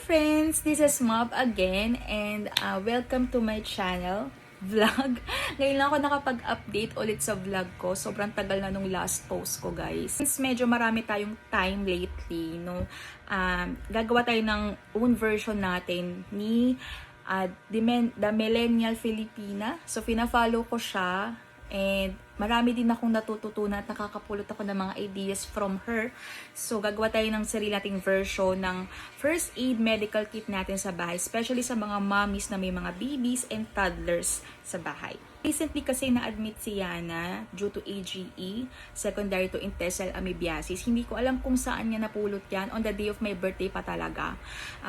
friends! This is Mob again and welcome to my channel vlog. Ngayon lang ako nakapag-update ulit sa vlog ko. Sobrang tagal na nung last post ko, guys. Since medyo marami tayong time lately, no, gagawa tayo ng own version natin ni The Millennial Filipina. So, pina-follow ko siya and marami din akong natututunan at nakakapulot ako ng mga ideas from her. So, gagawa tayo ng sarili nating version ng first aid medical kit natin sa bahay, especially sa mga mommies na may mga babies and toddlers sa bahay. Recently kasi na-admit si Yana due to AGE, secondary to intestinal amoebiasis. Hindi ko alam kung saan niya napulot yan. On the day of my birthday pa talaga.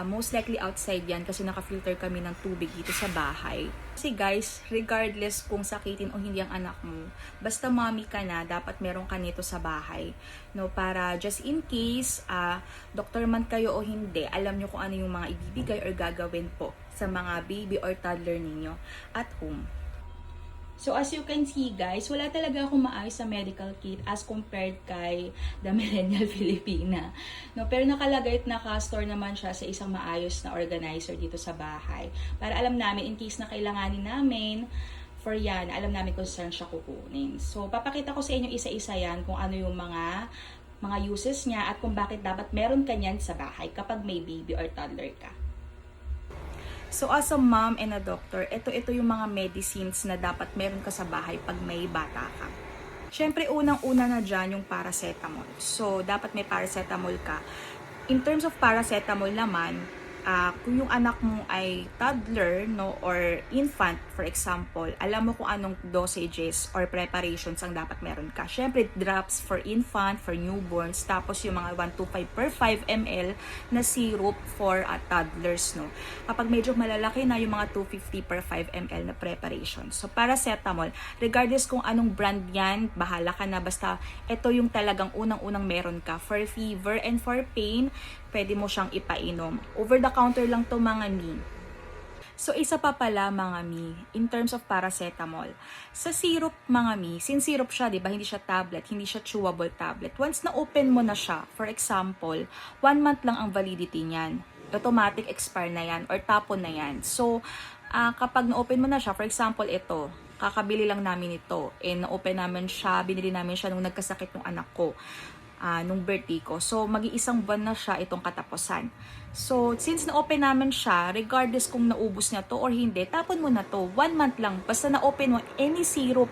Most likely outside yan kasi naka-filter kami ng tubig dito sa bahay. Kasi guys, regardless kung sakitin o hindi ang anak mo, basta mommy ka na, dapat meron ka nito sa bahay. No, para just in case, doktor man kayo o hindi, alam nyo kung ano yung mga ibibigay or gagawin po sa mga baby or toddler ninyo at home. So, as you can see guys, wala talaga akong maayos sa medical kit as compared kay The Millennial Filipina. No, pero nakalagay at naka-store naman siya sa isang maayos na organizer dito sa bahay. Para alam namin, in case na kailanganin namin, for yan, alam namin kung saan siya kukunin. So, papakita ko sa inyo isa-isa yan kung ano yung mga uses niya at kung bakit dapat meron ka niyan sa bahay kapag may baby or toddler ka. So, as a mom and a doctor, ito yung mga medicines na dapat meron ka sa bahay pag may bata ka. Siyempre, unang-una na dyan yung paracetamol. So, dapat may paracetamol ka. In terms of paracetamol naman, kung yung anak mo ay toddler, no, or infant, for example, alam mo kung anong dosages or preparations ang dapat meron ka. Siyempre, drops for infant, for newborns, tapos yung mga 125 per 5 ml na syrup for toddlers, no. Kapag medyo malalaki na, yung mga 250 per 5 ml na preparation. So, paracetamol, regardless kung anong brand yan, bahala ka na, basta ito yung talagang unang-unang meron ka. For fever and for pain, pwede mo siyang ipainom. Over the counter lang to mga mi. So, isa pa pala mga mi, in terms of paracetamol. Sa syrup mga mi, since syrup siya, di ba, hindi siya tablet, hindi siya chewable tablet. Once na open mo na siya, for example, 1 month lang ang validity niyan. Automatic expire na yan or tapon na yan. So, kapag na-open mo na siya, for example, ito, kakabili lang namin ito. Na-open namin siya, binili namin siya nung nagkasakit ng anak ko. Nung birthday ko. So, mag-iisang buwan na siya itong katapusan. So, since na-open namin siya, regardless kung naubos niya to or hindi, tapon mo na to. 1 month lang. Basta na-open mo, any syrup,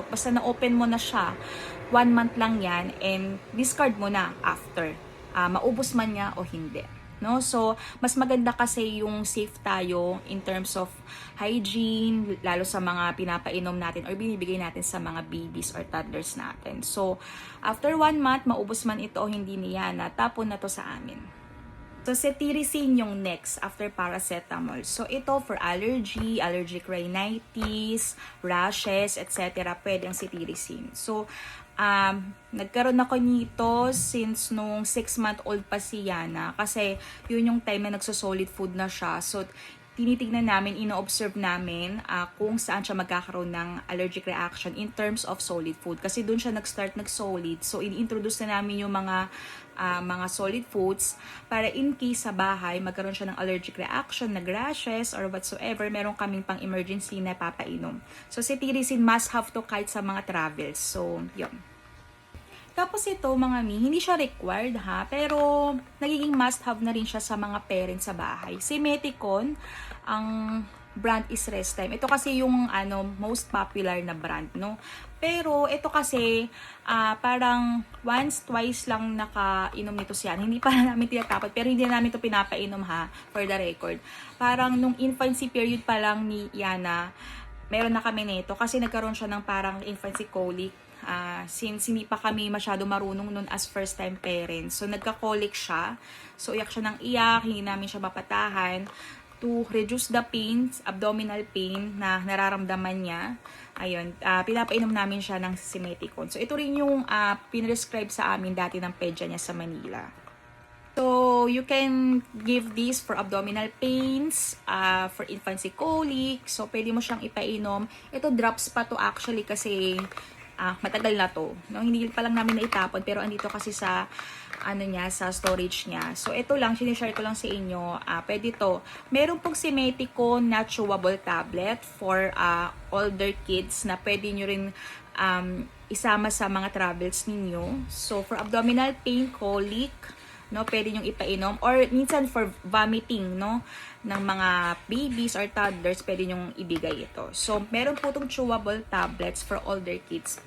basta na-open mo na siya, 1 month lang yan, and discard mo na after. Maubos man niya o hindi. No? So, mas maganda kasi yung safe tayo in terms of hygiene, lalo sa mga pinapainom natin or binibigay natin sa mga babies or toddlers natin. So, after 1 month, maubos man ito o hindi niya, tapon na to sa amin. So, cetirizine yung next after paracetamol. So, ito for allergy, allergic rhinitis, rashes, etc. Pwede ang cetirizine. So, nagkaroon ako nito since nung 6-month-old pa si Yana kasi yun yung time na nagso-solid food na siya. So, tinitignan namin, ino-observe namin kung saan siya magkakaroon ng allergic reaction in terms of solid food. Kasi dun siya nag-start nag-solid. So, ini-introduce na namin yung mga solid foods para in case sa bahay magkaroon siya ng allergic reaction, nag-rashes or whatsoever, meron kaming pang emergency na papainom. So, cetirizine must have to kahit sa mga travels. So, yun. Tapos ito mga mi, hindi siya required pero nagiging must have na rin siya sa mga parents sa bahay. Si Meticon, ang brand is Rest Time. Ito kasi yung most popular na brand, no? Pero ito kasi parang once, twice lang nakainom nito siya. Hindi pa namin tinatapot, pero hindi namin ito pinapainom for the record. Parang nung infancy period pa lang ni Yana, meron na kami nito kasi nagkaroon siya ng parang infancy colic. Since hindi pa kami masyado marunong nun as first time parents. So, nagka-colic siya. So, iyak siya ng iyak, hindi namin siya mapatahan to reduce the pain, abdominal pain na nararamdaman niya. Ayun, pinapainom namin siya ng Simeticon. So, ito rin yung pinrescribe sa amin dati ng pedya niya sa Manila. So, you can give this for abdominal pains, for infancy colic. So, pwede mo siyang ipainom. Ito, drops pa to actually kasi matagal na to. No? Hindi pa lang namin naitapon pero andito kasi sa ano niya, sa storage niya. So, ito lang, sinishare ko lang sa inyo. Pwede to. Meron pong Simetico na chewable tablet for older kids na pwede nyo rin isama sa mga travels ninyo. So, for abdominal pain, colic, no, pwede nyong ipainom. Or minsan for vomiting, no, ng mga babies or toddlers, pwede nyong ibigay ito. So, meron po itong chewable tablets for older kids.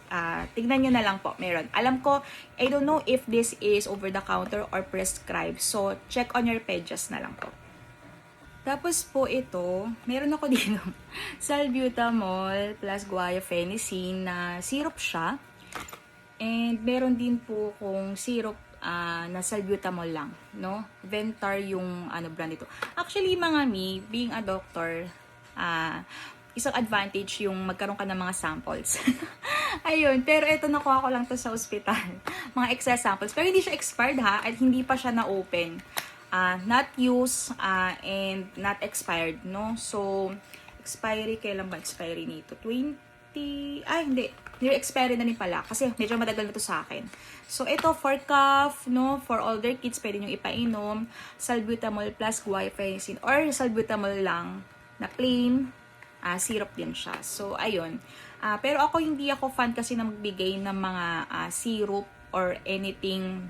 Tignan nyo na lang po, meron. Alam ko, I don't know if this is over the counter or prescribed. So, check on your pages na lang po. Tapos po ito, meron ako dito, salbutamol plus guaifenesin na syrup siya. And meron din po kung syrup na salbutamol lang, no? Ventar yung brand ito. Actually, mga being a doctor, isang advantage yung magkaroon ka ng mga samples. Ayun, pero ito nakuha ko lang to sa ospital. Mga excess samples. Pero hindi siya expired ha, at hindi pa siya na-open. Not used and not expired, no? So, expiry, kailan ba expiry nito? Hindi. Near expiry na rin pala. Kasi medyo matagal na to sa akin. So, ito for cough, no? For older kids, pwede nyo ipainom. Salbutamol plus guaifenesin. Or salbutamol lang na plain. Syrup din siya. So, ayun. Pero hindi ako fan kasi na magbigay ng mga syrup or anything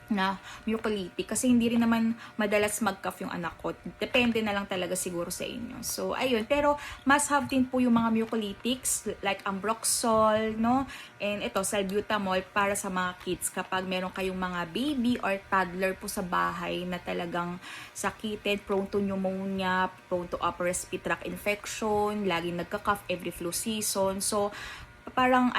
na mucolytic kasi hindi rin naman madalas mag-cough yung anak ko. Depende na lang talaga siguro sa inyo. So, ayun. Pero, must have din po yung mga mucolytics like Ambroxol, no? And ito, salbutamol para sa mga kids kapag meron kayong mga baby or toddler po sa bahay na talagang sakited, prone to pneumonia, prone to upper respiratory tract infection, laging nagka-cough every flu season. So, parang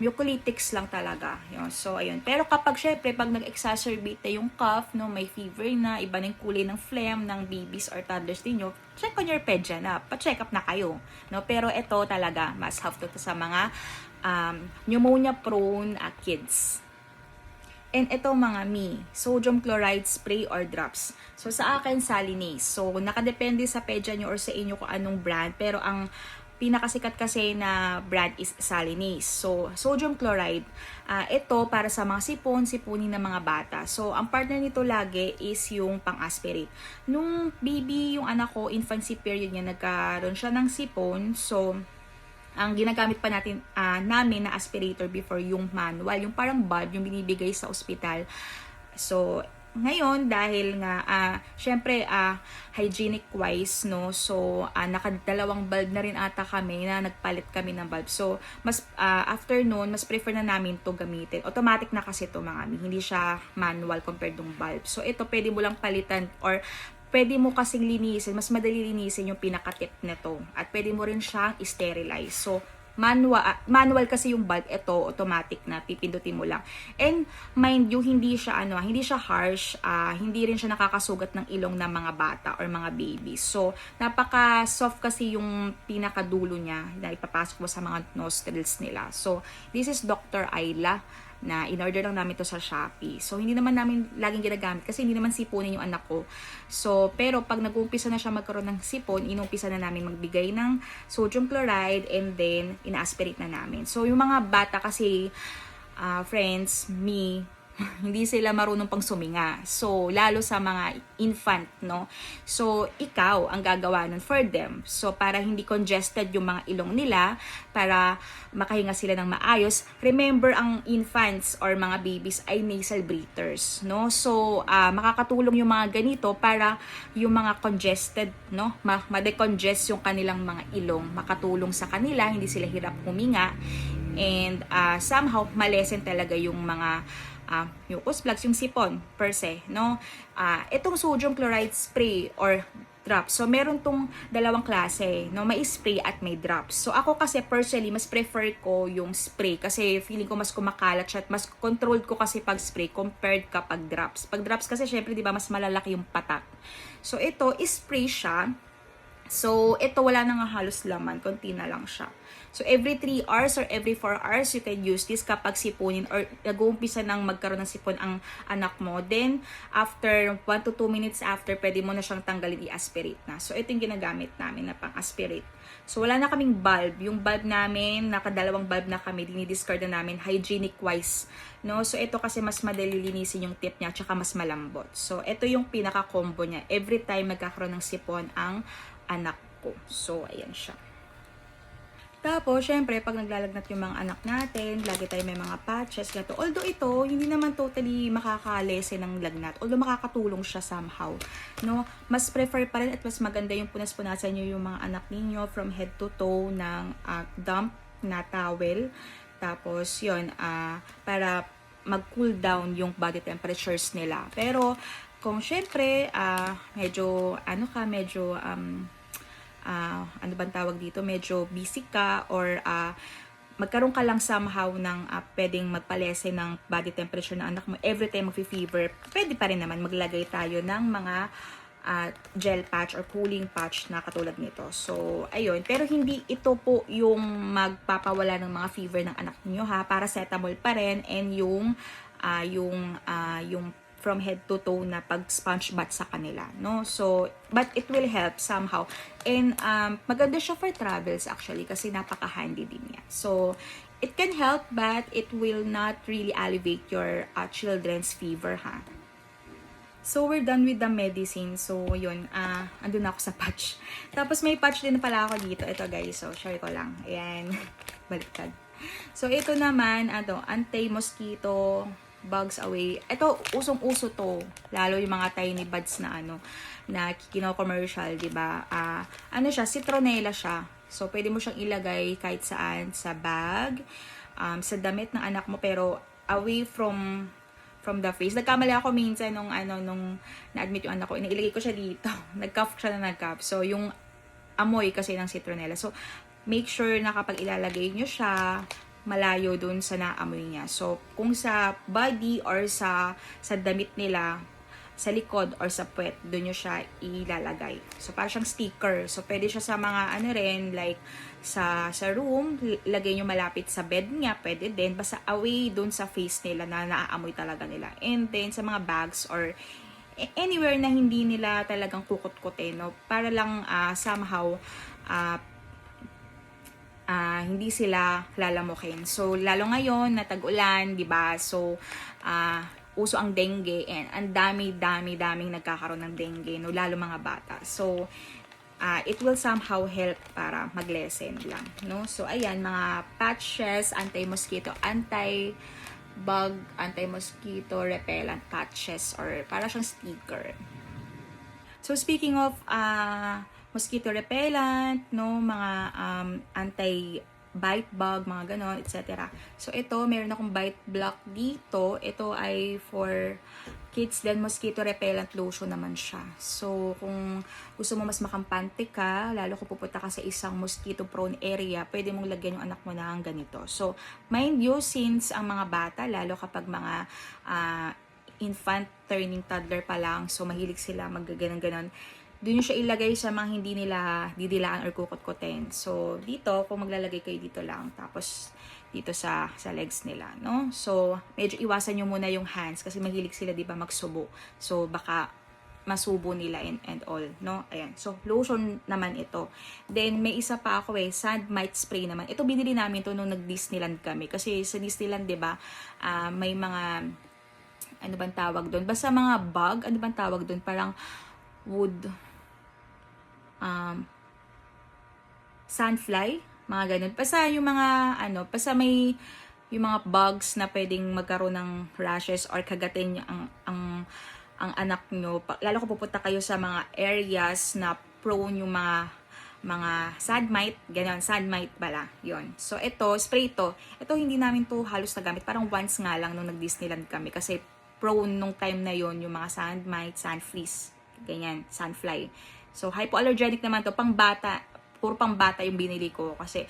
mucolytics lang talaga. Yun. So, ayun. Pero kapag syempre, pag nag-exacerbate na yung cough, no, may fever na, iba na yung kulay ng phlegm ng babies or toddlers ninyo, check on your pedya na. Pa-check up na kayo. No? Pero ito talaga, must have to sa mga pneumonia-prone kids. And ito mga sodium chloride spray or drops. So, sa akin, Salinase. So, nakadepende sa pedya nyo or sa inyo kung anong brand. Pero ang pinakasikat kasi na brand is Salinase. So, sodium chloride, ito para sa mga sipunin ng mga bata. So, ang partner nito lagi is yung pang-aspirate. Nung baby, yung anak ko, infancy period niya, nagkaroon siya ng sipon. So, ang ginagamit pa namin na aspirator before yung manual, yung parang bulb, yung binibigay sa ospital. So, ngayon, dahil nga, syempre, hygienic wise, no, so, nakadalawang bulb na rin ata kami na nagpalit kami ng bulb. So, after noon, mas prefer na namin to gamitin. Automatic na kasi to mga hindi siya manual compared ng bulb. So, ito, pwede mo lang palitan or pwede mo kasing linisin, mas madali linisin yung pinakatip nito. At pwede mo rin siyang sterilize. So, manual kasi yung bulb, ito automatic na pipindutin mo lang. And mind you, hindi siya harsh, hindi rin siya nakakasugat ng ilong ng mga bata or mga babies. So napaka soft kasi yung pinakadulo niya na ipapasok mo sa mga nostrils nila. So this is Dr. Ayla na in-order lang namin to sa Shopee. So, hindi naman namin laging ginagamit kasi hindi naman sipunin yung anak ko. So, pero pag nag-uumpisa na siya magkaroon ng sipon, inumpisa na namin magbigay ng sodium chloride and then ina-aspirate na namin. So, yung mga bata kasi, friends, hindi sila marunong pang suminga. So, lalo sa mga infant, no? So, ikaw ang gagawa nun for them. So, para hindi congested yung mga ilong nila, para makahinga sila ng maayos. Remember, ang infants or mga babies ay nasal breathers, no? So, makakatulong yung mga ganito para yung mga congested, no? Ma-decongest yung kanilang mga ilong. Makatulong sa kanila, hindi sila hirap huminga. And somehow, malesen talaga yung mga mucus plugs, yung sipon per se, no? Itong sodium chloride spray or drops. So, meron tong dalawang klase, no? May spray at may drops. So, ako kasi personally, mas prefer ko yung spray kasi feeling ko mas kumakalat siya at mas controlled ko kasi pag spray compared kapag drops. Pag drops kasi, syempre, di ba, mas malalaki yung patak. So, ito, spray siya So, ito wala na nga halos laman, konti na lang siya. So, every 3 hours or every 4 hours, you can use this kapag sipunin or nag-uumpisa nang magkaroon ng sipon ang anak mo. Then, after 1 to 2 minutes after, pwede mo na siyang tanggalin, i-aspirate na. So, ito yung ginagamit namin na pang-aspirate. So, wala na kaming bulb. Yung bulb namin, nakadalawang bulb na kami, dinidiscard na namin, hygienic-wise. No? So, ito kasi mas madali linisin yung tip niya, tsaka mas malambot. So, ito yung pinaka-combo niya. Every time magkakaroon ng sipon ang anak ko. So, ayan siya. Tapos, syempre, pag naglalagnat yung mga anak natin, lagi tayo may mga patches, gato. Although ito, hindi naman totally makakalese ng lagnat. Although makakatulong siya somehow. No? Mas prefer pa rin at mas maganda yung punas-punasan nyo yung mga anak ninyo from head to toe ng damp na towel. Tapos, yun, para mag-cool down yung body temperatures nila. Pero, kung syempre, medyo, ano bang tawag dito, medyo busy ka or magkaroon ka lang somehow ng pwedeng magpalese ng body temperature ng anak mo every time mag-fever, pwede pa rin naman maglagay tayo ng mga gel patch or cooling patch na katulad nito. So, ayun. Pero hindi ito po yung magpapawala ng mga fever ng anak niyo ha. Paracetamol pa rin and yung from head to toe na pag sponge bath sa kanila, no? So, but it will help somehow. And maganda siya for travels actually kasi napaka-handy din niya. So, it can help but it will not really alleviate your children's fever, ha? So, we're done with the medicine. So, yun, andun ako sa patch. Tapos, may patch din pala ako dito. Ito, guys. So, share ko lang. Ayan. Baliktad. So, ito naman, anti-mosquito bugs away. Ito, usong-uso to. Lalo yung mga tiny buds na na kino-commercial, di ba? Siya, citronella siya. So, pwede mo siyang ilagay kahit saan, sa bag, sa damit ng anak mo, pero away from the face. Nagkamali ako minsan nung na-admit yung anak ko, inilagay ko siya dito. Nag-cough siya na nag-cough. So, yung amoy kasi ng citronella. So, make sure na kapag ilalagay nyo siya, malayo dun sa naamoy niya. So, kung sa body or sa damit nila, sa likod or sa puwet, dun nyo siya ilalagay. So, para siyang sticker. So, pwede siya sa mga like sa room, lagay nyo malapit sa bed niya, pwede din. Basta away dun sa face nila na naaamoy talaga nila. And then, sa mga bags or anywhere na hindi nila talagang kukut-kutin, no? Para lang somehow, hindi sila lalamukin. So, lalo ngayon, na tag-ulan, di ba? So, uso ang dengue and ang daming nagkakaroon ng dengue, no? Lalo mga bata. So, it will somehow help para mag-lessen lang, no? So, ayan, mga patches, anti-mosquito, anti-bug, anti-mosquito repellent patches or para siyang sticker. So, speaking of mosquito repellent, no, mga anti-bite bug, mga ganon, etc. So, ito, meron akong bite block dito. Ito ay for kids, then mosquito repellent lotion naman siya. So, kung gusto mo mas makampante ka, lalo kung pupunta ka sa isang mosquito prone area, pwede mong lagyan yung anak mo ng ganito. So, mind you, since ang mga bata, lalo kapag mga infant turning toddler pa lang, so mahilig sila mag-ganon-ganon, doon siya ilagay sa mga hindi nila didilaan or kukut-kutin. So, dito, kung maglalagay kayo dito lang, tapos dito sa legs nila, no? So, medyo iwasan nyo muna yung hands kasi mahilig sila, di ba, magsubo. So, baka masubo nila and all, no? Ayan. So, lotion naman ito. Then, may isa pa ako sand mite spray naman. Ito, binili namin to nung nag-Disneyland kami. Kasi sa Disneyland, di ba, may mga, ano bang tawag doon? Basta mga bug, ano bang tawag doon? Parang wood, sandfly, mga ganun. Basta yung mga, basta may yung mga bugs na pwedeng magkaroon ng rashes or kagatin ang anak nyo. Lalo kung pupunta kayo sa mga areas na prone yung mga sand mite, ganyan, sand mite pala, yon. So, ito, spray ito. Ito, hindi namin to halos nagamit. Parang once nga lang nung nag-Disneyland kami kasi prone nung time na yon yung mga sand mite, sand fleas, ganyan, sandfly. So, hypoallergenic naman to, pang bata, puro pang bata yung binili ko kasi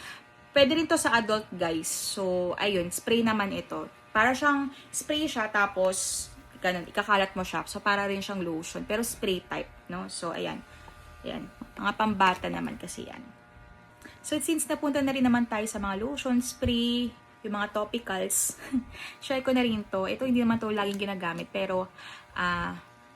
pwede rin to sa adult, guys. So, ayun, spray naman ito. Para siyang spray siya, tapos ganun, ikakalat mo siya. So, para rin siyang lotion, pero spray type, no? So, ayan. Ayan, mga pambata naman kasi yan. So, since napunta na rin naman tayo sa mga lotion, spray, yung mga topicals, share ko na rin to. Ito, hindi naman to laging ginagamit, pero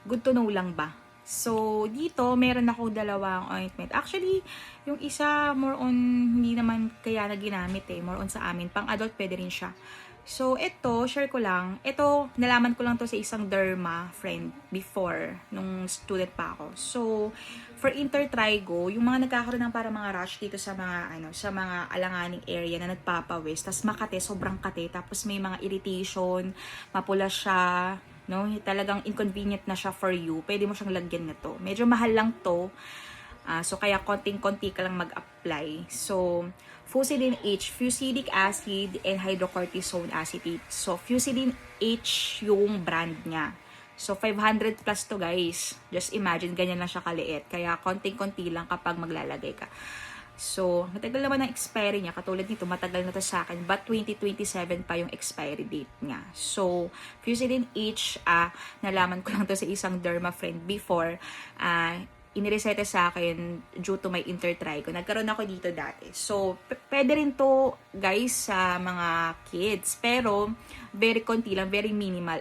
good to know lang ba? So, dito, meron ako dalawang ointment. Actually, yung isa, more on, hindi naman kaya na ginamit eh. More on sa amin. Pang adult, pwede rin siya. So, ito, share ko lang. Ito, nalaman ko lang to sa isang derma friend before, nung student pa ako. So, for intertrigo, yung mga nagkakaroon ng para mga rash dito sa mga, sa mga alanganing area na nagpapawis, tas makate, sobrang kate, tapos may mga irritation, mapula siya, no? Talagang inconvenient na siya for you. Pwede mo siyang lagyan na to. Medyo mahal lang to. So, kaya konting-konti ka lang mag-apply. So, Fusidin H, fusidic acid, and hydrocortisone acetate. So, Fusidin H yung brand niya. So, 500 plus to guys. Just imagine, ganyan lang siya kaliit. Kaya, konting-konti lang kapag maglalagay ka. So, matagal naman ang expiry niya. Katulad nito, matagal na to sa akin. But 2027 pa yung expiry date niya. So, Fusidin H, nalaman ko lang to sa isang derma friend before. Inireseta sa akin due to my intertrigo. Nagkaroon ako dito dati. So, pwede rin to, guys, sa mga kids. Pero, very konti lang, very minimal.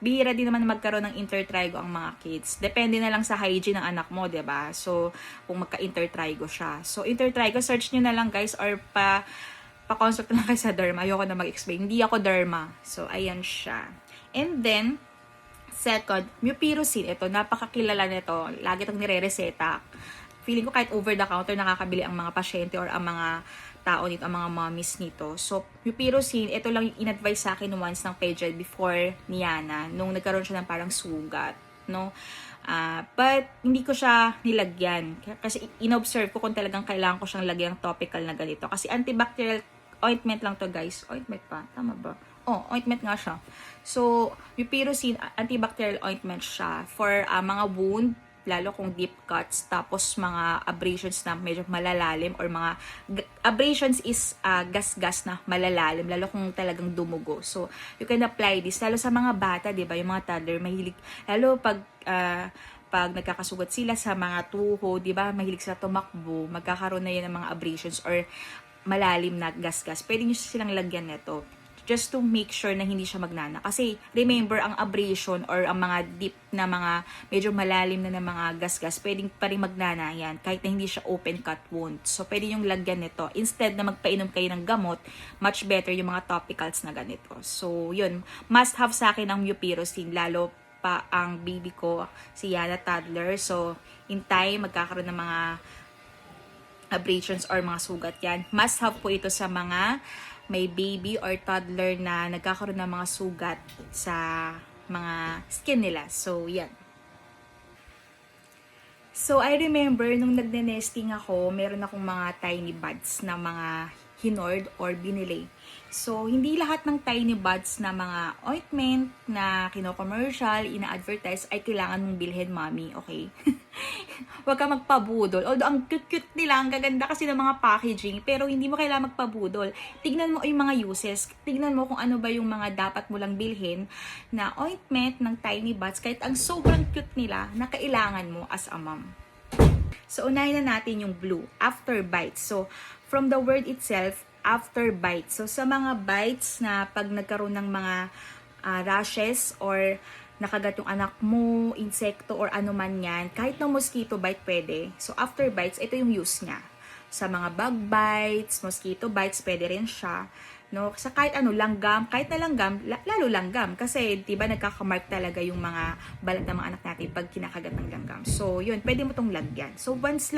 Bihira din naman magkaroon ng intertrigo ang mga kids. Depende na lang sa hygiene ng anak mo, 'di ba? So, kung magka-intertrigo siya. So, intertrigo, search nyo na lang, guys, or pa-consult na lang kayo sa derma. Ayoko na mag-explain. Hindi ako derma. So, ayan siya. And then, second, mupirocin. Ito, napakakilala nito. Lagi itong nire-reseta. Feeling ko kahit over the counter nakakabili ang mga pasyente or ang mga tao nito, ang mga mommies nito. So, mupirocin, ito lang yung in-advise sa akin once ng pediatrician before ni Yana, nung nagkaroon siya ng parang sugat, no? But, hindi ko siya nilagyan. Kasi in-observe ko kung talagang kailangan ko siyang lagyan ng topical na ganito. Kasi antibacterial ointment lang to, guys. Ointment pa? Tama ba? Ointment nga siya. So, mupirocin, antibacterial ointment siya for mga wound, lalo kung deep cuts, tapos mga abrasions na medyo malalalim, or mga abrasions is gas-gas na malalalim, lalo kung talagang dumugo. So, you can apply this, lalo sa mga bata, di ba? Yung mga toddler, mahilig, lalo pag nagkakasugat sila sa mga tuho, di ba? Mahilig sila tumakbo, magkakaroon na yan ng mga abrasions or malalim na gas-gas. Pwede nyo silang lagyan nito just to make sure na hindi siya magnana. Kasi, remember, ang abrasion or ang mga deep na mga, medyo malalim na mga gas-gas, pwedeng pa rin magnana yan, kahit na hindi siya open cut wound. So, pwede yung lagyan nito. Instead na magpainom kayo ng gamot, much better yung mga topicals na ganito. So, yun. Must have sa akin ang mupirocin, lalo pa ang baby ko, si Yana toddler. So, in time, magkakaroon ng mga abrasions or mga sugat yan. Must have po ito sa mga may baby or toddler na nagkakaroon ng mga sugat sa mga skin nila. So, yan. So, I remember, nung nagne-nesting ako, meron akong mga tiny buds na mga hinord or binili. So, hindi lahat ng tiny buds na mga ointment na kino-commercial, ina-advertise, ay kailangan mong bilhin, mommy, okay? Huwag ka magpabudol. Although, ang cute-cute nila, ang gaganda kasi ng mga packaging, pero hindi mo kailangan magpabudol. Tignan mo yung mga uses. Tignan mo kung ano ba yung mga dapat mo lang bilhin na ointment ng tiny buds, kahit ang sobrang cute nila, na kailangan mo as a mom. So, unahin na natin yung blue, after bites. So, from the word itself, after bites. So, sa mga bites na pag nagkaroon ng mga rashes or nakagat yung anak mo, insekto or ano man yan, kahit na mosquito bite pwede. So, after bites, ito yung use niya. Sa mga bug bites, mosquito bites, pwede rin siya. No? Sa kahit ano, langgam, kahit na langgam, lalo langgam. Kasi, di ba, nagkakamark talaga yung mga balat ng mga anak natin pag kinakagat ng langgam. So, yun, pwede mo tong lagyan. So, once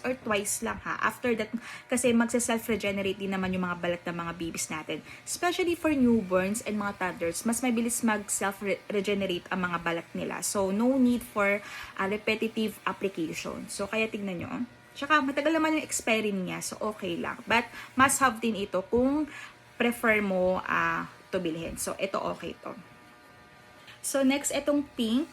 or twice lang ha. After that, kasi magsa-self-regenerate din naman yung mga balat ng mga babies natin. Especially for newborns and mga toddlers, mas mabilis mag-self-regenerate ang mga balat nila. So, no need for a repetitive application. So, kaya tignan nyo. Tsaka, matagal naman yung expiry niya. So, okay lang. But, must have din ito kung prefer mo to bilhin. So, ito okay to. So, next, itong pink,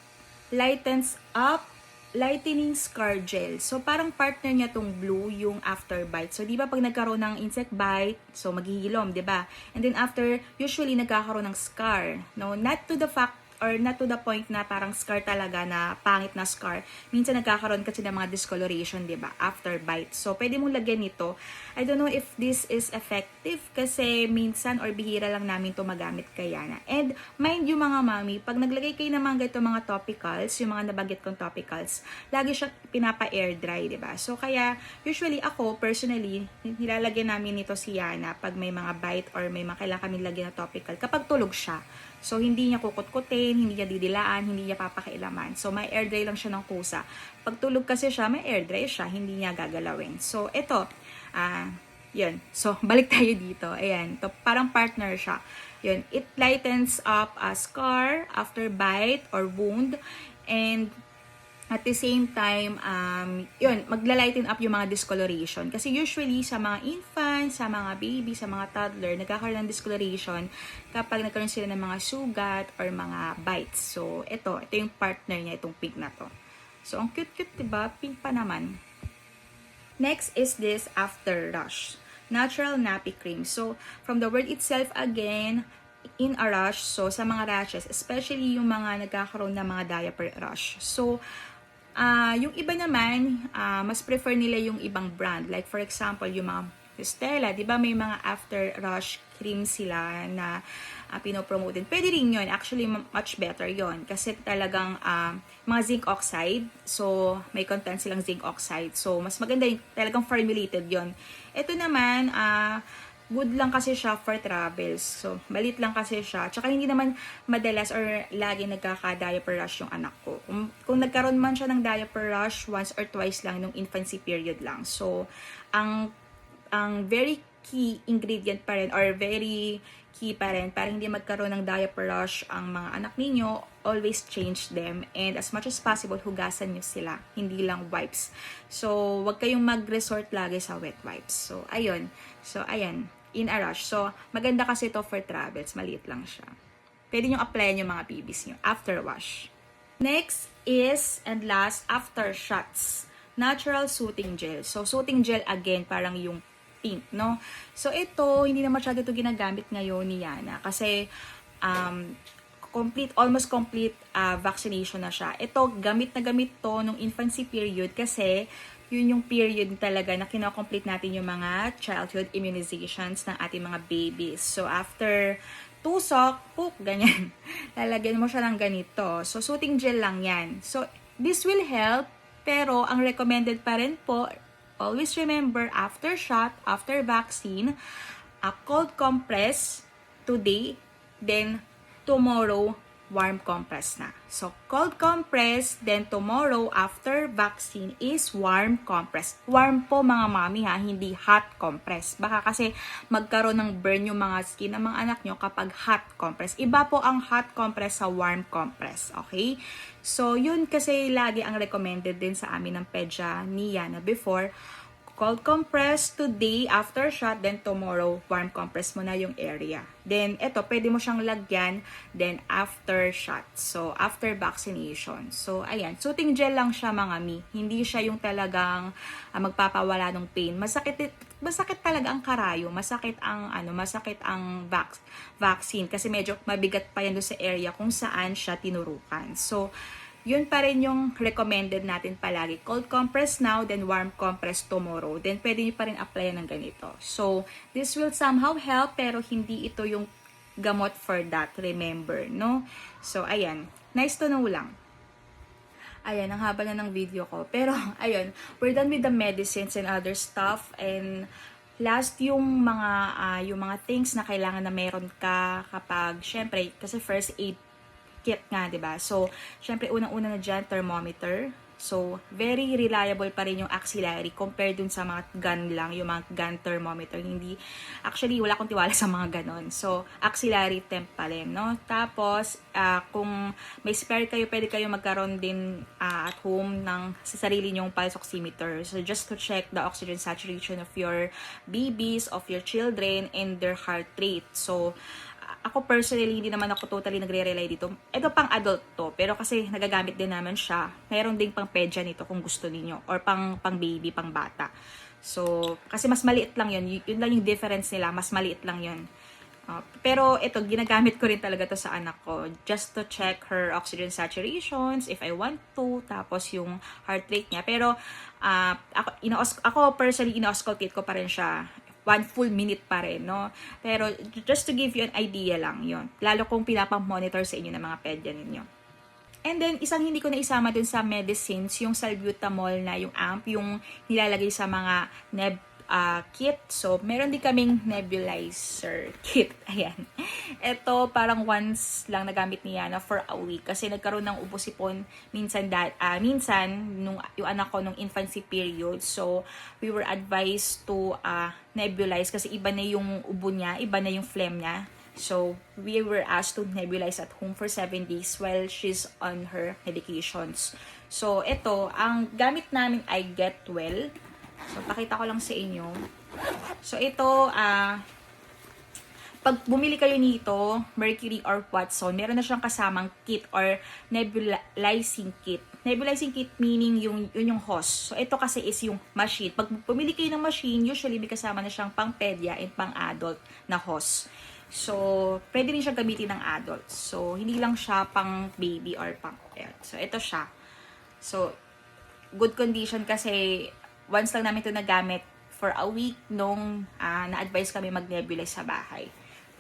lightens up, lightening scar gel. So, parang partner niya tong blue, yung after bite. So, di ba pag nagkaroon ng insect bite, so maghihilom, di ba? And then after, usually nagkakaroon ng scar. No, not to the fact or not to the point na parang scar talaga na pangit na scar. Minsan nagkakaroon kasi ng mga discoloration, di ba? After bite. So, pwede mong lagyan ito. I don't know if this is effective kasi minsan or bihira lang namin ito magamit kay Yana. And mind you mga mami, pag naglagay kayo ng mga ganito mga topicals, yung mga nabanggit kong topicals, lagi siya pinapa-air dry, di ba? So, kaya usually ako, personally, nilalagyan namin nito si Yana pag may mga bite or may mga kailangan kami lagyan na topical kapag tulog siya. So, hindi niya kukut-kutin, hindi niya didilaan, hindi niya papakailaman. So, may air dry lang siya ng kusa. Pag tulog kasi siya, may air dry siya, hindi niya gagalawin. So, ito, yun. So, balik tayo dito. Ayan, ito, parang partner siya. Yun, it lightens up a scar after bite or wound, and at the same time, yun, magla-lighten up yung mga discoloration. Kasi usually, sa mga infants, sa mga baby, sa mga toddler, nagkakaroon ng discoloration kapag nagkaroon sila ng mga sugat or mga bites. So, ito yung partner niya, itong pink na to. So, ang cute-cute, diba? Pink pa naman. Next is this After Rush Natural Nappy Cream. So, from the word itself again, in a rush, so sa mga rashes, especially yung mga nagkakaroon ng mga diaper rash. So, yung iba naman, mas prefer nila yung ibang brand. Like for example, yung mga Stella, di ba may mga after rush cream sila na pinopromote din. Pwede rin yun. Actually, much better yon kasi talagang mga zinc oxide. So, may content silang zinc oxide. So, mas maganda yung talagang formulated yon. Ito naman, good lang kasi siya for travels. So, balit lang kasi siya. Tsaka hindi naman madalas or lagi nagkaka-diaper rush yung anak ko. Kung nagkaroon man siya ng diaper rush, once or twice lang nung infancy period lang. So, ang very key ingredient pa rin or very key pa rin para hindi magkaroon ng diaper rush ang mga anak ninyo, always change them, and as much as possible hugasan nyo sila, hindi lang wipes. So wag kayong mag-resort lagi sa wet wipes. So ayun, in a rush. So maganda kasi ito for travels, maliit lang siya. Pwede nyo applyan yung mga babies nyo after wash. Next is and last, after shots natural soothing gel. So soothing gel again, parang yung pink, no? So ito, hindi na masyado ito ginagamit ngayon ni Yana kasi almost complete vaccination na siya. Ito, gamit na gamit to nung infancy period kasi yun yung period talaga na kino-complete natin yung mga childhood immunizations ng ating mga babies. So after tusok, ganyan. Lalagyan mo siya ng ganito. So soothing gel lang yan. So this will help, pero ang recommended pa rin po, always remember, after shot, after vaccine, a cold compress today, then tomorrow, warm compress na. So, cold compress, then tomorrow, after vaccine, is warm compress. Warm po mga mami ha, hindi hot compress. Baka kasi magkaroon ng burn yung mga skin ng mga anak nyo kapag hot compress. Iba po ang hot compress sa warm compress, okay? So, yun kasi lagi ang recommended din sa amin ng pedya ni Yana before. Cold compress today after shot, then tomorrow warm compress mo na yung area. Then ito, pwede mo siyang lagyan then after shot. So after vaccination. So ayan, soothing gel lang siya mga mi. Hindi siya yung talagang magpapawala ng pain. Masakit talaga ang karayo, masakit ang vaccine kasi medyo mabigat pa yan doon sa area kung saan siya tinurukan. So yun pa rin yung recommended natin palagi. Cold compress now, then warm compress tomorrow. Then, pwede nyo pa rin apply ng ganito. So, this will somehow help, pero hindi ito yung gamot for that, remember, no? So, ayan. Nice to know lang. Ayan, ang haba na ng video ko. Pero, ayun, we're done with the medicines and other stuff. And, last yung mga things na kailangan na meron ka kapag, syempre, kasi first aid kit nga, 'di ba? So, syempre unang-una na diyan thermometer. So, very reliable pa rin yung auxiliary compared dun sa mga gun lang, yung mga gun thermometer. Hindi, actually, wala akong tiwala sa mga ganon. So, auxiliary temp pa rin, no? Tapos, kung may spare kayo, pwede kayo magkaroon din at home ng sa sarili nyong pulse oximeter. So, just to check the oxygen saturation of your babies, of your children, and their heart rate. So, ako personally, hindi naman ako totally nagre-rely dito. Ito pang adult to, pero kasi nagagamit din naman siya. Meron ding pang pedya nito kung gusto niyo or pang baby, pang bata. So, kasi mas maliit lang yun. Yun lang yung difference nila, mas maliit lang yun. Pero ito, ginagamit ko rin talaga to sa anak ko just to check her oxygen saturations if I want to, tapos yung heart rate niya. Pero ako personally, ina-auscultate ko pa rin siya 1 full minute pa rin, no? Pero just to give you an idea lang yon, lalo kung pinapamonitor sa inyo ng mga pedya ninyo. And then, isang hindi ko na isama dun sa medicines, yung salbutamol na yung amp, yung nilalagay sa mga kit. So, meron din kaming nebulizer kit. Ayan. Ito, parang once lang nagamit ni Yana for a week. Kasi nagkaroon ng ubo-sipon minsan, nung yung anak ko nung infancy period. So, we were advised to nebulize kasi iba na yung ubo niya, iba na yung phlegm niya. So, we were asked to nebulize at home for 7 days while she's on her medications. So, ito, ang gamit namin ay Get Well. So, pakita ko lang sa inyo. So, ito, pag bumili kayo nito, Mercury or Watson, meron na siyang kasamang kit or nebulizing kit. Nebulizing kit meaning yun yung hose. So, ito kasi is yung machine. Pag bumili kayo ng machine, usually may kasama na siyang pang pedya and pang adult na hose. So, pwede rin siya gamitin ng adults. So, hindi lang siya pang baby or pang pet. So, ito siya. So, good condition kasi once lang namin ito nagamit for a week nung na-advise kami mag-nebulize sa bahay.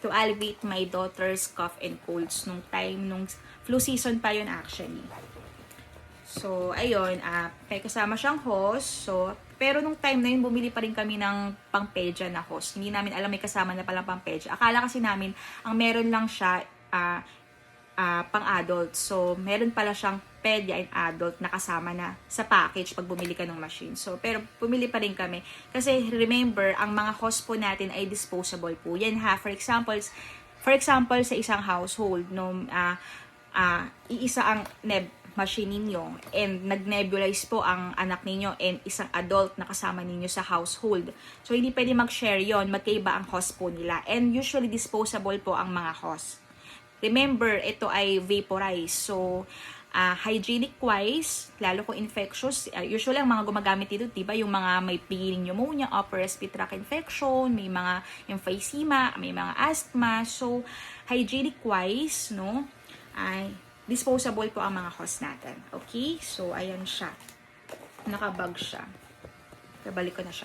To alleviate my daughter's cough and colds nung time, nung flu season pa yun actually. So, ayun, may kasama siyang hose. So, pero nung time na yun, bumili pa rin kami ng pang-pedya na hose. Hindi namin alam may kasama na palang pang-pedya. Akala kasi namin, ang meron lang siya pang-adult. So, meron pala siyang pedya and adult na kasama na sa package pag bumili ka ng machine. So, pero bumili pa rin kami. Kasi remember, ang mga hose po natin ay disposable po. Yan ha, for example, sa isang household, no, iisa ang machine ninyo and nag-nebulize po ang anak ninyo and isang adult na kasama ninyo sa household. So, hindi pwede mag-share yon, magkaiba ang hose po nila. And usually, disposable po ang mga hose. Remember, ito ay vaporized. So, hygienic-wise, lalo kung infectious, usually ang mga gumagamit dito, diba, yung mga may piling pneumonia, upper respiratory tract infection, may mga emphysema, may mga asthma. So, hygienic-wise, no, ay disposable po ang mga hose natin. Okay? So, ayan siya. Nakabag siya. Kabalik ko na siya.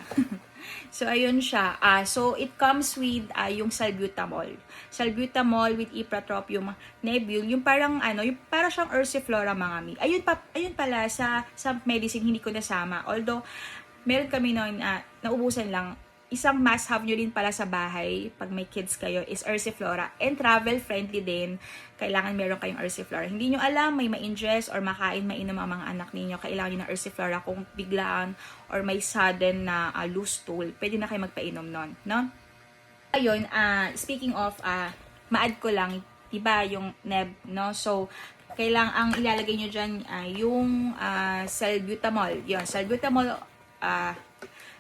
So, ayun siya. So, it comes with yung salbutamol. Salbutamol with ipratropium nebule. Yung parang, yung parang siyang Ursiflora mga mi. Ayun pala, sa medicine, hindi ko nasama. Although, meron kami noon, naubusan lang. Isang must-have nyo din pala sa bahay pag may kids kayo is Ursiflora. And travel-friendly din. Kailangan meron kayong Ursiflora. Hindi nyo alam, may ma-ingest or makain, mainom ang mga anak ninyo. Kailangan nyo ng Ursiflora kung biglaan or may sudden na loose stool. Pwede na kayo magpainom nun. No? Ayun, speaking of, ma-add ko lang, diba yung neb, no? So, kailangan ang ilalagay nyo dyan yung salbutamol. Yun, salbutamol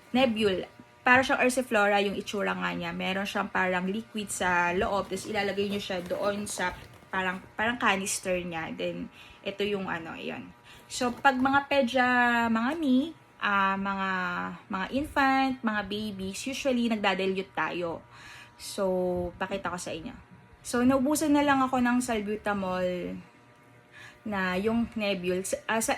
nebule. Para siyang Ursiflora yung itsura nga niya. Meron siyang parang liquid sa loob. Tapos ilalagay nyo siya doon sa parang canister niya. Then, ito yung yun. So, pag mga pedya, mga mga infant, mga babies, usually nagdadilute tayo. So, pakita ko sa inyo. So, naubusan na lang ako ng salbutamol na yung nebule,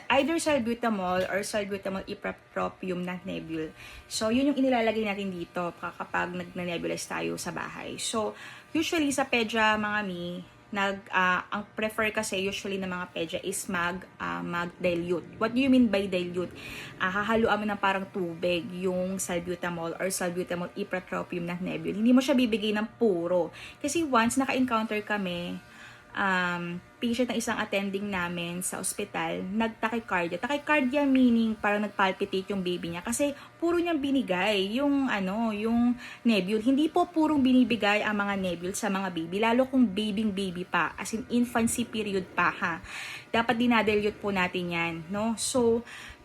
either salbutamol or salbutamol ipratropium na nebule. So, yun yung inilalagay natin dito kapag nag-nebulize tayo sa bahay. So, usually sa pedya, mga ang prefer kasi usually ng mga pedya is mag-dilute. What do you mean by dilute? Hahaluan mo ng parang tubig yung salbutamol or salbutamol ipratropium na nebule. Hindi mo siya bibigay ng puro. Kasi once naka-encounter kami, patient ng isang attending namin sa ospital, nag-tachycardia. Tachycardia meaning parang nagpalpitate yung baby niya kasi puro niyang binigay yung nebule. Hindi po purong binibigay ang mga nebule sa mga baby, lalo kung baby pa, as in infancy period pa ha. Dapat dinadilute po natin yan, no? So,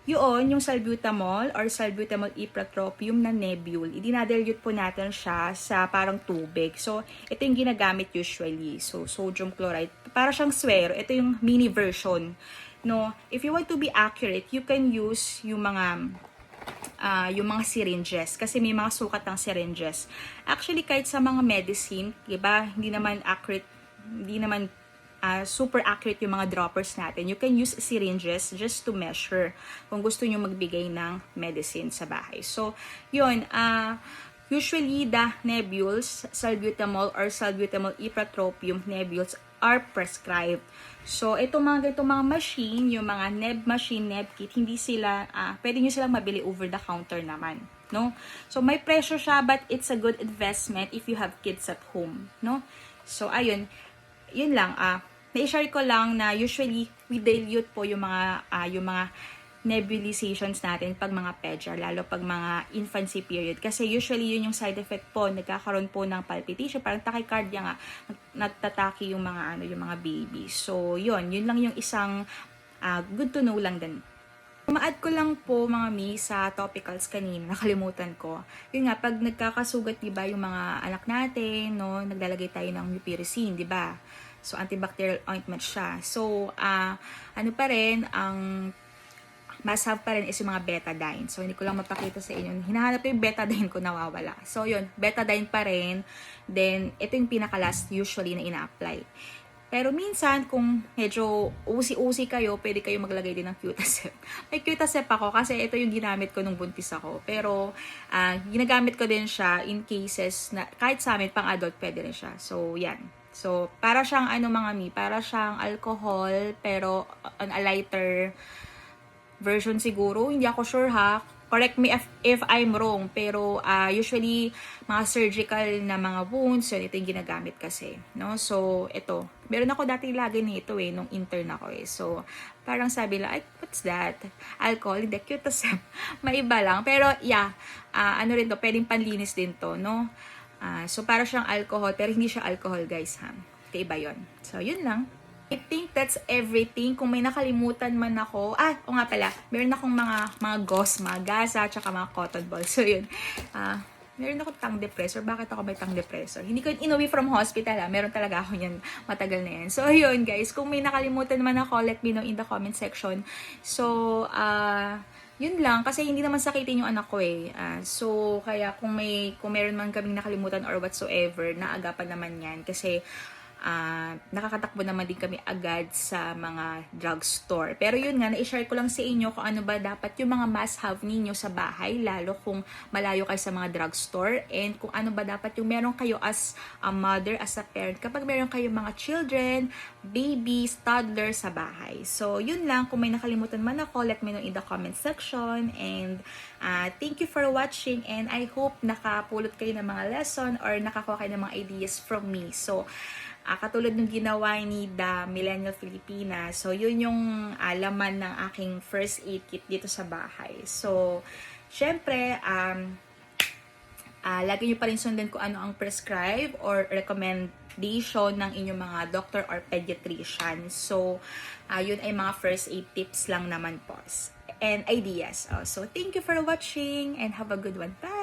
yun, yung salbutamol or salbutamol ipratropium na nebule, idinadilute po natin siya sa parang tubig. So, ito yung ginagamit usually. So, sodium chloride. Para siyang suero. Ito yung mini version. No? If you want to be accurate, you can use yung mga yung mga syringes kasi may mga sukat ng syringes. Actually kahit sa mga medicine, 'di ba? Hindi naman accurate, hindi naman super accurate yung mga droppers natin. You can use syringes just to measure kung gusto niyo magbigay ng medicine sa bahay. So, yun, usually the nebules, salbutamol or salbutamol ipratropium nebules are prescribed. So, itong mga machine, yung mga neb machine, neb kit, hindi sila, pwede nyo silang mabili over the counter naman, no? So, may presyo siya, but it's a good investment if you have kids at home, no? So, ayun, yun lang, na-share ko lang na usually, we dilute po yung mga nebulizations natin pag mga pedya, lalo pag mga infancy period. Kasi usually yun yung side effect po, nagkakaroon po ng palpitation, parang tachycardia nga, natatake yung mga yung mga baby. So yun lang yung isang good to know lang din. Ma-add ko lang po mga mi sa topicals kanina, nakalimutan ko. Yun nga, pag nagkakasugat, 'di ba, yung mga anak natin, no, naglalagay tayo ng mupirocin, 'di ba? So antibacterial ointment siya. So ano pa rin ang must have pa rin is yung mga betadine. So, hindi ko lang mapakita sa inyo. Hinahanap ko yung betadine ko, nawawala. So, yun, betadine pa rin. Then, ito yung pinaka-last usually na ina-apply. Pero minsan, kung medyo usi-usi kayo, pwede kayo maglagay din ng Cutacep. May Cutacep ako kasi ito yung ginamit ko nung buntis ako. Pero, ginagamit ko din siya in cases na, kahit sa amin, pang adult, pwede rin siya. So, yan. So, para siyang para siyang alcohol, pero on a lighter version siguro, hindi ako sure ha. Correct me if I'm wrong, pero usually mga surgical na mga wounds, yun, ito yung ginagamit kasi, no? So, ito, meron ako dati lagi nito nung intern ako So, parang sabi lang, ay, what's that? Alcohol, hindi, Cutacep. Maiba lang, pero yeah, ano rin to, pwedeng panlinis din to, no? So, para siyang alcohol, pero hindi siya alcohol, guys, ha? Kaiba yun. So, yun lang. I think that's everything. Kung may nakalimutan man ako, o nga pala, meron akong mga gauze, mga gasa, tsaka mga cotton balls. So, yun. Meron ako tongue depressor. Bakit ako may tongue depressor? Hindi ko inuwi from hospital, Meron talaga ako yan. Matagal na yan. So, yun, guys. Kung may nakalimutan man ako, let me know in the comment section. So, yun lang. Kasi hindi naman sakitin yung anak ko so, kaya kung meron man kaming nakalimutan or whatsoever, naagapan naman yan. Kasi, nakakatakbo naman din kami agad sa mga drugstore. Pero yun nga, na-share ko lang sa inyo kung ano ba dapat yung mga must-have ninyo sa bahay, lalo kung malayo kayo sa mga drugstore, and kung ano ba dapat yung meron kayo as a mother, as a parent, kapag meron kayo mga children, babies, toddlers sa bahay. So, yun lang. Kung may nakalimutan man ako, let me know in the comment section. And thank you for watching, and I hope nakapulot kayo ng mga lesson or nakakuha kayo ng mga ideas from me. So, katulad ng ginawa ni The Millennial Filipina. So, yun yung laman ng aking first aid kit dito sa bahay. So, syempre, lagi nyo pa rin sundan kung ano ang prescribe or recommendation ng inyong mga doctor or pediatrician. So, yun ay mga first aid tips lang naman po and ideas. So, thank you for watching and have a good one. Bye!